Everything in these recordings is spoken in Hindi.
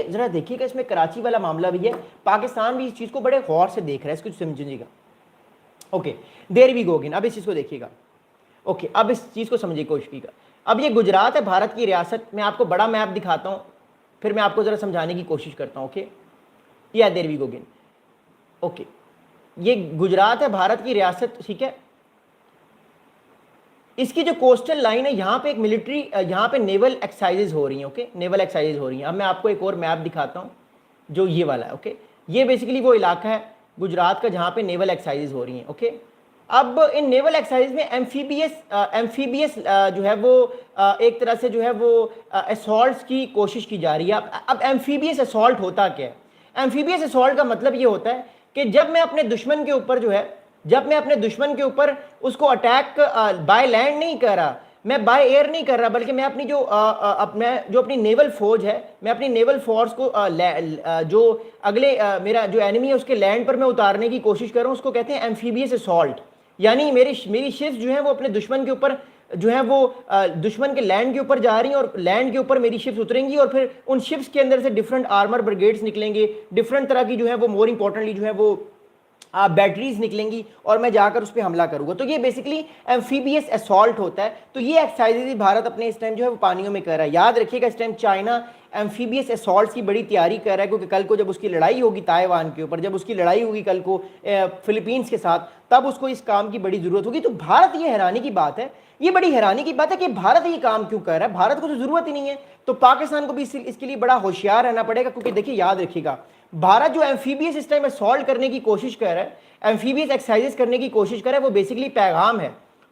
जरा देखिएगा, इसमें कराची वाला मामला भी है, पाकिस्तान भी इस चीज को बड़े गौर से देख रहा है, इसको समझिएगा। Okay, there we go again. अब इस चीज को देखिएगा। ओके, अब इस चीज को समझिए, कोशिश कीजिएगा। अब ये गुजरात है, भारत की रियासत। मैं आपको बड़ा मैप दिखाता हूं, फिर मैं आपको जरा समझाने की कोशिश करता हूं। ओके, या there we go again. Okay, ये गुजरात है, भारत की रियासत, ठीक है। इसकी जो कोस्टल लाइन है, यहाँ पे एक मिलिट्री, यहाँ पे नेवल एक्सरसाइजेज हो रही हैं। ओके, नेवल एक्सरसाइजेज हो रही हैं। अब मैं आपको एक और मैप दिखाता हूँ, जो ये वाला है। ओके, ये बेसिकली वो इलाका है गुजरात का जहाँ पे नेवल एक्सरसाइजेज हो रही हैं। ओके, अब इन नेवल एक्सरसाइज में एम्फीबियस जो है वो एक तरह से जो है वो असॉल्ट की कोशिश की जा रही है। अब एम्फीबियस असॉल्ट होता क्या है? एम्फीबियस असॉल्ट का मतलब ये होता है कि जब मैं अपने दुश्मन के ऊपर जो है, जब मैं अपने दुश्मन के ऊपर उसको अटैक बाय लैंड नहीं कर रहा, मैं बाय एयर नहीं कर रहा, बल्कि मैं अपनी जो अपनी नेवल फौज है, मैं अपनी नेवल फोर्स को जो अगले मेरा जो एनिमी है उसके लैंड पर मैं उतारने की कोशिश कर रहा हूँ, उसको कहते हैं एम्फीबियस असॉल्ट। यानी मेरी शिप्स जो है वो अपने दुश्मन के ऊपर जो है वो दुश्मन के लैंड के ऊपर जा रही हैं, और लैंड के ऊपर मेरी शिप्स उतरेंगी, और फिर उन शिप्स के अंदर से डिफरेंट आर्मर ब्रिगेड्स निकलेंगे, डिफरेंट तरह की जो है वो, मोर इंपॉर्टेंटली जो है वो बैटरीज निकलेंगी, और मैं जाकर उस पर हमला करूंगा। तो ये बेसिकली एम्फीबियस असॉल्ट होता है। तो ये एक्सरसाइजेज भारत अपने इस टाइम जो है वो पानियों में कर रहा है। याद रखिएगा, इस टाइम चाइना एम्फीबियस असॉल्ट की बड़ी तैयारी कर रहा है, क्योंकि कल को जब उसकी लड़ाई होगी ताइवान के ऊपर, जब उसकी लड़ाई होगी कल को फिलीपींस के साथ, तब उसको इस काम की बड़ी जरूरत होगी। तो भारत, ये हैरानी की बात है, ये बड़ी हैरानी की बात है कि भारत ये काम क्यों कर रहा है? भारत को तो जरूरत ही नहीं है। तो पाकिस्तान को भी इसके लिए बड़ा होशियार रहना पड़ेगा, क्योंकि देखिए, याद रखिएगा, भारत जो एम्फीबियस इस टाइम असॉल्ट करने की कोशिश कर रहा है, एम्फीबियस एक्सरसाइजेस करने की कोशिश कर रहा है, वो बेसिकली पैगाम है,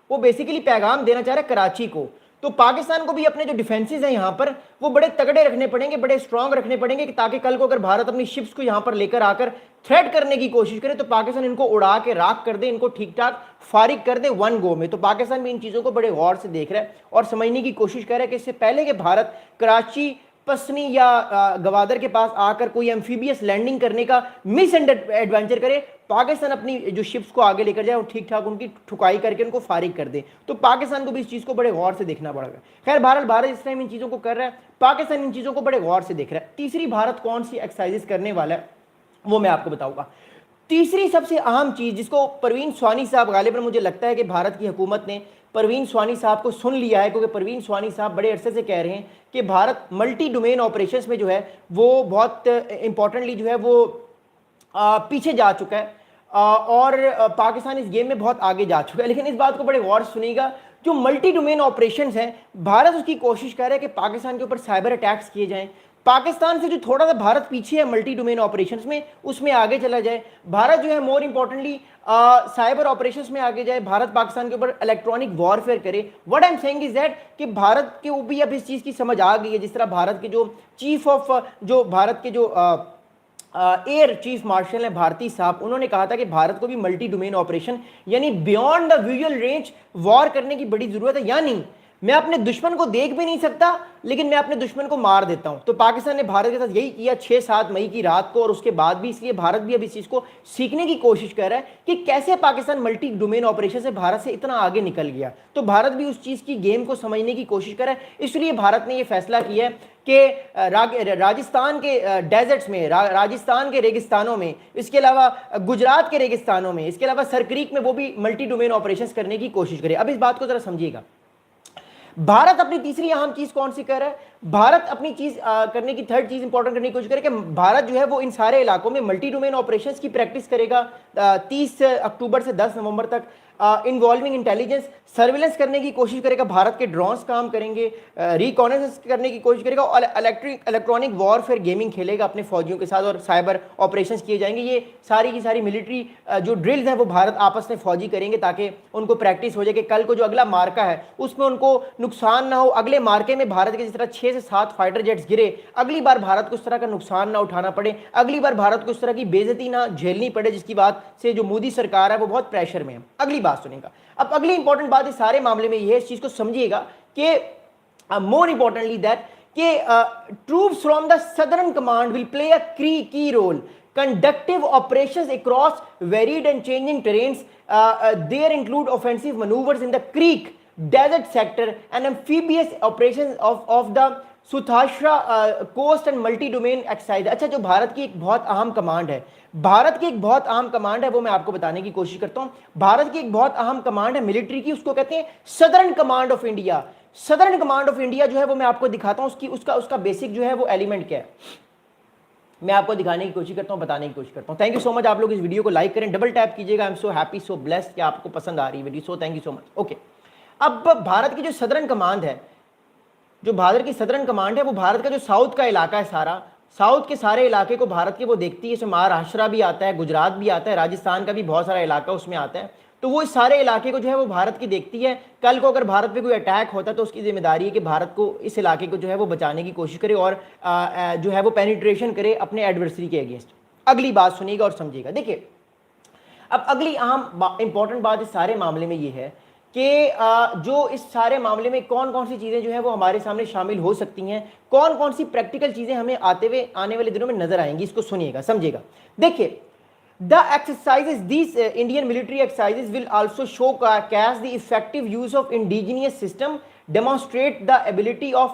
वो बेसिकली पैगाम देना चाह रहा है कराची को। तो पाकिस्तान को भी अपने जो डिफेंसेस हैं यहाँ पर, वो बड़े तगड़े रखने पड़ेंगे, बड़े स्ट्रांग रखने पड़ेंगे, कि ताकि कल को अगर भारत अपनी शिप्स को यहाँ पर लेकर आकर थ्रेट करने की कोशिश करे, तो पाकिस्तान इनको उड़ा के राख कर दे, इनको ठीक ठाक फारिग कर दे वन गो में। तो पाकिस्तान भी इन चीज़ों को बड़े गौर से देख रहा है और समझने की कोशिश कर रहा है कि इससे पहले कि भारत कराची, पसनी या गवादर के पास आकर कोई एम्फीबियस लैंडिंग करने का मिस एडवेंचर करे, पाकिस्तान अपनी जो शिप्स को आगे लेकर जाए और ठीक ठाक उनकी ठुकाई करके उनको फारिग कर दे। तो पाकिस्तान को भी इस चीज़ को बड़े गौर से देखना पड़ेगा। खैर, भारत इस टाइम इन चीज़ों को कर रहा है, पाकिस्तान इन चीज़ों को बड़े गौर से देख रहा है। तीसरी भारत कौन सी एक्सरसाइजेस करने वाला है, वो मैं आपको बताऊंगा। तीसरी सबसे अहम चीज़, जिसको परवीन स्वानी साहब, गालिबन मुझे लगता है कि भारत की हुकूमत ने परवीन स्वानी साहब को सुन लिया है, क्योंकि परवीन स्वानी साहब बड़े अरसे से कह रहे हैं कि भारत मल्टी डोमेन ऑपरेशंस में जो है वो बहुत इंपॉर्टेंटली जो है वो पीछे जा चुका है, और पाकिस्तान इस गेम में बहुत आगे जा चुका है। लेकिन इस बात को बड़े गौर से सुनिएगा, जो मल्टी डोमेन ऑपरेशंस हैं, भारत उसकी कोशिश कर रहा है कि पाकिस्तान के ऊपर साइबर अटैक्स किए जाएं। पाकिस्तान से जो थोड़ा सा भारत पीछे है मल्टी डोमेन ऑपरेशंस में, उसमें आगे चला जाए। भारत जो है मोर इंपॉर्टेंटली साइबर ऑपरेशंस में आगे जाए, भारत पाकिस्तान के ऊपर इलेक्ट्रॉनिक वॉरफेयर करे। What I am saying is that कि भारत के ऊपर अब इस चीज़ की समझ आ गई है, जिस तरह भारत के जो चीफ ऑफ जो भारत के जो एयर चीफ मार्शल हैं भारती साहब, उन्होंने कहा था कि भारत को भी मल्टी डोमेन ऑपरेशन यानी beyond the visual range war करने की बड़ी जरूरत है। यानी मैं अपने दुश्मन को देख भी नहीं सकता, लेकिन मैं अपने दुश्मन को मार देता हूं। तो पाकिस्तान ने भारत के साथ यही किया 6-7 मई की रात को, और उसके बाद भी, इसलिए भारत भी अब इस चीज को सीखने की कोशिश कर रहा है कि कैसे पाकिस्तान मल्टी डोमेन ऑपरेशन से भारत से इतना आगे निकल गया। तो भारत भी उस चीज की गेम को समझने की कोशिश कर रहा है। इसलिए भारत ने यह फैसला किया है कि राजस्थान के डेजर्ट्स में, राजस्थान के रेगिस्तानों में, इसके अलावा गुजरात के रेगिस्तानों में, इसके अलावा सरक्रीक में वो भी मल्टी डोमेन ऑपरेशन करने की कोशिश करे। अब इस बात को जरा समझिएगा, भारत अपनी तीसरी अहम चीज कौन सी कर रहा है? भारत अपनी चीज करने की थर्ड चीज इंपॉर्टेंट करने की कोशिश करे कि भारत जो है वो इन सारे इलाकों में मल्टी डोमेन ऑपरेशंस की प्रैक्टिस करेगा 30 अक्टूबर से 10 नवंबर तक। इन्वॉल्विंग इंटेलिजेंस, सर्विलेंस करने की कोशिश करेगा, भारत के ड्रोन्स काम करेंगे, रिकॉनेसेंस करने की कोशिश करेगा, और इलेक्ट्रॉनिक वॉरफेयर गेमिंग खेलेगा अपने फौजियों के साथ, और साइबर ऑपरेशंस किए जाएंगे। ये सारी की सारी मिलिट्री जो ड्रिल्स हैं वो भारत आपस में फौजी करेंगे, ताकि उनको प्रैक्टिस हो जाए कि कल को जो अगला मार्का है उसमें उनको नुकसान ना हो। अगले मार्के में भारत के जिस तरह 6 से 7 फाइटर जेट्स गिरे, अगली बार भारत को इस तरह का नुकसान ना उठाना पड़े, अगली बार भारत को इस तरह की बेइज्जती ना झेलनी पड़े, जिसकी बात से जो मोदी सरकार है वो बहुत प्रेशर में है। अगली बात सुनेगा। अब अगली इंपॉर्टेंट बात इस सारे मामले में यह है, इस चीज को समझिएगा कि मोर इंपॉर्टेंटली दैट कि troops from the southern command will play a की role conductive operations across varied and changing terrains. There include offensive maneuvers in the creek, desert sector, and amphibious operations of the सुथाश्रा coast and multi domain exercise. अच्छा, जो भारत की एक बहुत अहम कमांड है, भारत की एक बहुत अहम कमांड है, वो मैं आपको बताने की कोशिश करता हूं। भारत की एक बहुत अहम कमांड है मिलिट्री की, उसको कहते हैं southern command of India. Southern command of India जो है वो मैं आपको दिखाता हूं, उसकी उसका उसका बेसिक जो है वो एलिमेंट क्या है, मैं आपको दिखाने की कोशिश करता हूं, बताने की कोशिश करता हूं। थैंक यू सो मच, आप लोग इस वीडियो को लाइक करें, डबल टैप कीजिएगा। I am so happy, so blessed कि आपको पसंद आ रही है video, so thank you so much. Okay, अब भारत की जो सदर्न कमांड है, जो भारत की सदर्न कमांड है, वो भारत का जो साउथ का इलाका है, सारा साउथ के सारे इलाके को भारत के वो देखती है। इसमें महाराष्ट्र भी आता है, गुजरात भी आता है, राजस्थान का भी बहुत सारा इलाका उसमें आता है। तो वो इस सारे इलाके को जो है वो भारत की देखती है। कल को अगर भारत पे कोई अटैक होता है तो उसकी जिम्मेदारी है कि भारत को इस इलाके को जो है वो बचाने की कोशिश करे और जो है वो पेनिट्रेशन करे अपने एडवर्सरी के अगेंस्ट। अगली बात सुनिएगा और समझिएगा। देखिए, अब अगली अहम इंपॉर्टेंट बात इस सारे मामले में ये है कि जो इस सारे मामले में कौन कौन सी चीज़ें जो है वो हमारे सामने शामिल हो सकती हैं, कौन कौन सी प्रैक्टिकल चीज़ें हमें आने वाले दिनों में नजर आएंगी, इसको सुनिएगा, समझिएगा। देखिए, the exercises, these Indian military exercises will also showcase the effective use of indigenous system, demonstrate the ability of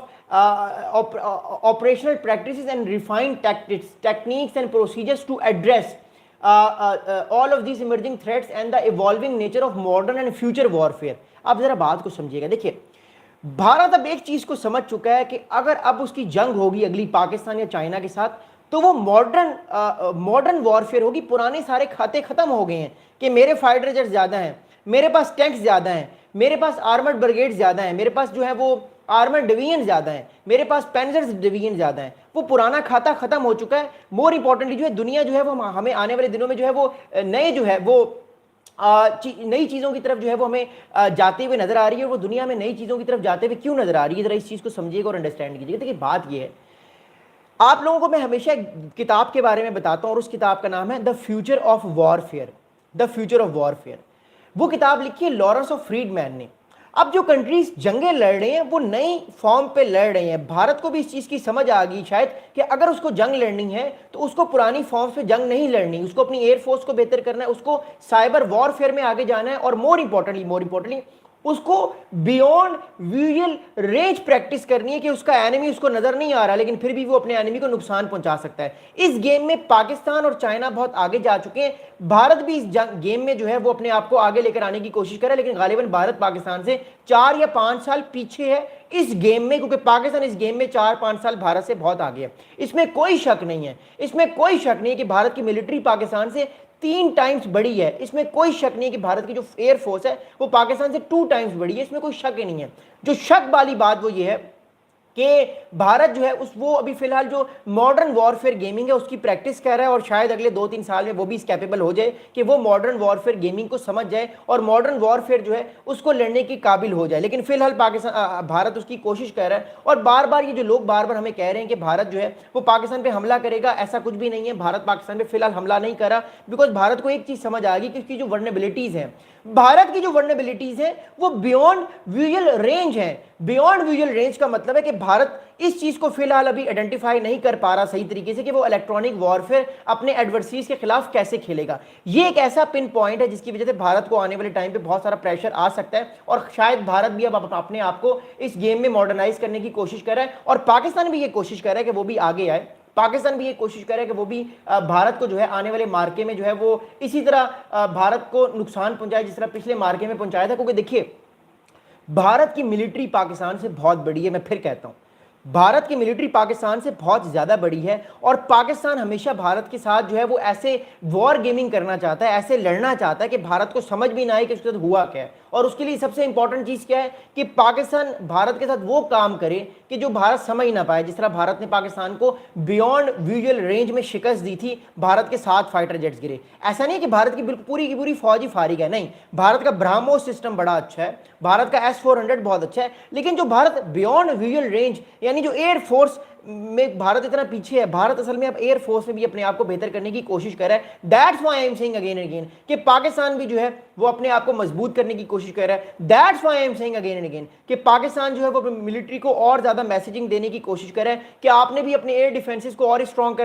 operational practices and refined techniques and procedures to address all of these emerging threats and the evolving nature of modern and future warfare। आप जरा बात को समझिएगा। देखिए, भारत अब एक चीज को समझ चुका है कि अगर अब उसकी जंग होगी अगली पाकिस्तान या चाइना के साथ, तो वो मॉडर्न वॉरफेयर होगी। पुराने सारे खाते खत्म हो गए हैं कि मेरे फाइटर जेट ज्यादा हैं, मेरे पास टैंक्स ज्यादा हैं, मेरे पास आर्मर्ड ब्रिगेड ज्यादा हैं, मेरे पास जो है वो आर्मर्ड डिवीजन ज्यादा हैं, मेरे पास पैंजर्स डिवीजन ज्यादा हैं। वो पुराना खाता खत्म हो चुका है। मोर इंपॉर्टेंटली जो है दुनिया जो है वो हमें आने वाले दिनों में जो है वो नए जो है वो नई चीजों की तरफ जो है वो हमें जाते हुए नजर आ रही है। और वो दुनिया में नई चीजों की तरफ जाते हुए क्यों नजर आ रही है, जरा इस चीज को समझिएगा और अंडरस्टैंड कीजिएगा। देखिए, बात ये है, आप लोगों को मैं हमेशा एक किताब के बारे में बताता हूं और उस किताब का नाम है the future of warfare. The future of warfare, वो किताब लिखी है लॉरेंस ऑफ फ्रीडमैन ने। अब जो कंट्रीज जंगें लड़ रहे हैं वो नई फॉर्म पे लड़ रहे हैं। भारत को भी इस चीज की समझ आ गई शायद कि अगर उसको जंग लड़नी है तो उसको पुरानी फॉर्म्स पे जंग नहीं लड़नी, उसको अपनी एयरफोर्स को बेहतर करना है, उसको साइबर वॉरफेयर में आगे जाना है और मोर इंपॉर्टेंटली उसको बियॉन्ड विजुअल रेंज प्रैक्टिस करनी है कि उसका एनिमी उसको नजर नहीं आ रहा लेकिन फिर भी वो अपने एनिमी को नुकसान पहुंचा सकता है। इस गेम में पाकिस्तान और चाइना बहुत आगे जा चुके हैं। भारत भी इस गेम में जो है वो अपने आप को आगे लेकर आने की कोशिश कर रहा है, लेकिन गालिबन भारत पाकिस्तान से 4 या 5 साल पीछे है इस गेम में, क्योंकि पाकिस्तान इस गेम में 4-5 साल भारत से बहुत आगे है। इसमें कोई शक नहीं है, इसमें कोई शक नहीं है कि भारत की मिलिट्री पाकिस्तान से 3 टाइम्स बड़ी है। इसमें कोई शक नहीं है कि भारत की जो एयरफोर्स है वो पाकिस्तान से 2 टाइम्स बड़ी है। इसमें कोई शक ही नहीं है। जो शक वाली बात वो ये है कि भारत जो है वो अभी फिलहाल जो मॉडर्न वॉरफेयर गेमिंग है उसकी प्रैक्टिस कर रहा है और शायद अगले 2-3 साल में वो भी इस कैपेबल हो जाए कि वो मॉडर्न वॉरफेयर गेमिंग को समझ जाए और मॉडर्न वॉरफेयर जो है उसको लड़ने के काबिल हो जाए। लेकिन फिलहाल भारत उसकी कोशिश कर रहा है और बार बार ये जो लोग बार बार हमें कह रहे हैं कि भारत जो है वो पाकिस्तान पे हमला करेगा, ऐसा कुछ भी नहीं है। भारत पाकिस्तान पे फिलहाल हमला नहीं करा, बिकॉज भारत को एक चीज समझ आ गई कि उसकी जो वर्नेबिलिटीज है, भारत की जो वर्नेबिलिटीज है वो बियॉन्ड विजुअल रेंज है। बियॉन्ड विजुअल रेंज का मतलब है कि भारत इस चीज को फिलहाल अभी आइडेंटिफाई नहीं कर पा रहा सही तरीके से कि वो इलेक्ट्रॉनिक वॉरफेयर अपने एडवर्सरीज के खिलाफ कैसे खेलेगा। ये एक ऐसा पिन पॉइंट है जिसकी वजह से भारत को आने वाले टाइम पे बहुत सारा प्रेशर आ सकता है और शायद भारत भी अब अपने आप को इस गेम में मॉडर्नाइज करने की कोशिश कर रहा है और पाकिस्तान भी ये कोशिश कर रहा है कि वो भी आगे आए। पाकिस्तान भी ये कोशिश करे कि वो भी भारत को जो है आने वाले मार्के में जो है वो इसी तरह भारत को नुकसान पहुंचाए जिस तरह पिछले मार्के में पहुंचाया था। क्योंकि देखिए, भारत की मिलिट्री पाकिस्तान से बहुत बड़ी है। मैं फिर कहता हूं, भारत की मिलिट्री पाकिस्तान से बहुत ज्यादा बड़ी है और पाकिस्तान हमेशा भारत के साथ जो है वो ऐसे वॉर गेमिंग करना चाहता है, ऐसे लड़ना चाहता है कि भारत को समझ भी ना आए कि उसके साथ हुआ क्या है। और उसके लिए सबसे इंपॉर्टेंट चीज क्या है कि पाकिस्तान भारत के साथ वो काम करे कि जो भारत समझ ना पाए। जिस तरह भारत ने पाकिस्तान को बियॉन्ड विजुअल रेंज में शिकस्त दी थी, भारत के 7 फाइटर जेट्स गिरे। ऐसा नहीं कि भारत की बिल्कुल पूरी की पूरी फौज ही फारिग है, नहीं। भारत का ब्रह्मोस सिस्टम बड़ा अच्छा है, भारत का S-400 बहुत अच्छा है, लेकिन जो भारत बियॉन्ड विजुअल रेंज यानी जो एयर फोर्स में भारत इतना पीछे है, भारत असल में अब एयर फोर्स में भी अपने आप को बेहतर करने की कोशिश कर रहा है। That's why I am saying again and again कि पाकिस्तान भी जो है वो अपने आप को मजबूत करने की कोशिश कर रहा है। That's why I am saying again and again कि पाकिस्तान जो है वो मिलिट्री को और ज्यादा मैसेजिंग देने की कोशिश कर रहा है कि आपने भी अपने एयर डिफेंसेस को और स्ट्रॉन्ग